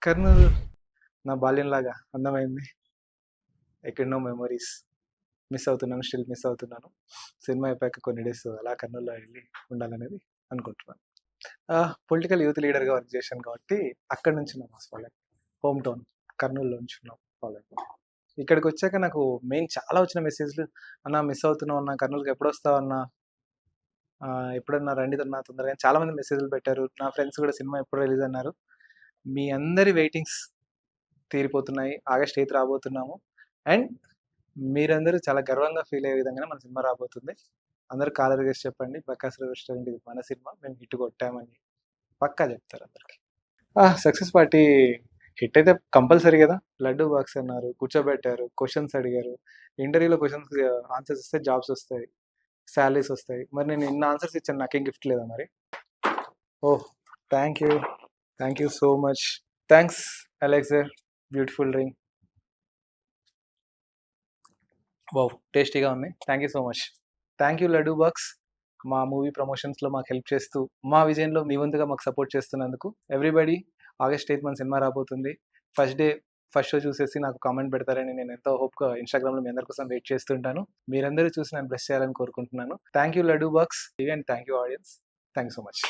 కర్నూలు నా బాల్యంలాగా అందమైంది. ఎక్కడనో memories miss అవుతున్నాను. స్టిల్ మిస్ అవుతున్నాను. సినిమా అయిపోయాక కొన్ని డేస్ అలా కర్నూలులో వెళ్ళి ఉండాలనేది అనుకుంటున్నాను. పొలిటికల్ యూత్ లీడర్‌గా వర్క్ చేశాను కాబట్టి అక్కడి నుంచి నా ఫాలో హోమ్ టౌన్ కర్నూలులో నుంచి ఫాలో అయిపోయాను. ఇక్కడికొచ్చాక నాకు మెయిన్ చాలా వచ్చిన మెసేజ్‌లు, "అన్నా మిస్ అవుతున్నాం అన్నా, కర్నూలుకి ఎప్పుడొస్తావన్నా? ఎప్పుడన్నా రండి అన్నా తొందరగా" అని చాలామంది మెసేజ్‌లు పెట్టారు. నా ఫ్రెండ్స్ కూడా సినిమా ఎప్పుడు రిలీజ్ అన్నారు. మీ అందరి వెయిటింగ్స్ తీరిపోతున్నాయి. ఆగస్ట్ 8 రాబోతున్నాము. అండ్ మీరందరూ చాలా గర్వంగా ఫీల్ అయ్యే విధంగానే మన సినిమా రాబోతుంది. అందరూ కాలర్ చేసి చెప్పండి. 'బకాసుర రెస్టారెంట్' ఇది మన సినిమా. మేము హిట్ కొట్టామని పక్కా చెప్తారు అందరికి. సక్సెస్ పార్టీ హిట్ అయితే కంపల్సరీ కదా! లడ్డూ బాక్స్ అన్నారు, కూర్చోబెట్టారు, క్వెషన్స్ అడిగారు. ఇంటర్వ్యూలో క్వెషన్స్‌కి ఆన్సర్స్ ఇస్తే జాబ్స్ వస్తాయి. సాలరీస్ వస్తాయి. మరి నేను ఇన్ని ఆన్సర్స్ ఇచ్చాను. నాకేం గిఫ్ట్ లేదా మరి? Oh! Thank you. Thank you so much. Thanks Alexa. Beautiful ring. Wow! టేస్టీగా ఉంది. Thank you so much. Thank you laddu box. మా మూవీ ప్రమోషన్స్‌లో మాకు హెల్ప్ చేస్తూ, మా విజయంలో మీ వంతుగా మాకు సపోర్ట్ చేస్తున్నందుకు. ఎవ్రీబడీ ఆగస్ట్ 8 మన సినిమా రాబోతుంది. ఫస్ట్ డే, ఫస్ట్ షో చూసేసి నాకు కామెంట్ పెడతారని నేను ఎంతో హోప్‌గా ఇన్‌స్టాగ్రామ్‌లో మీ అందరి కోసం వెయిట్ చేస్తుంటాను. మీరందరూ చూసి నన్ను బ్లెస్ చేయాలని కోరుకుంటున్నాను. Thank you laddu box and thank you audience. Thank you so much.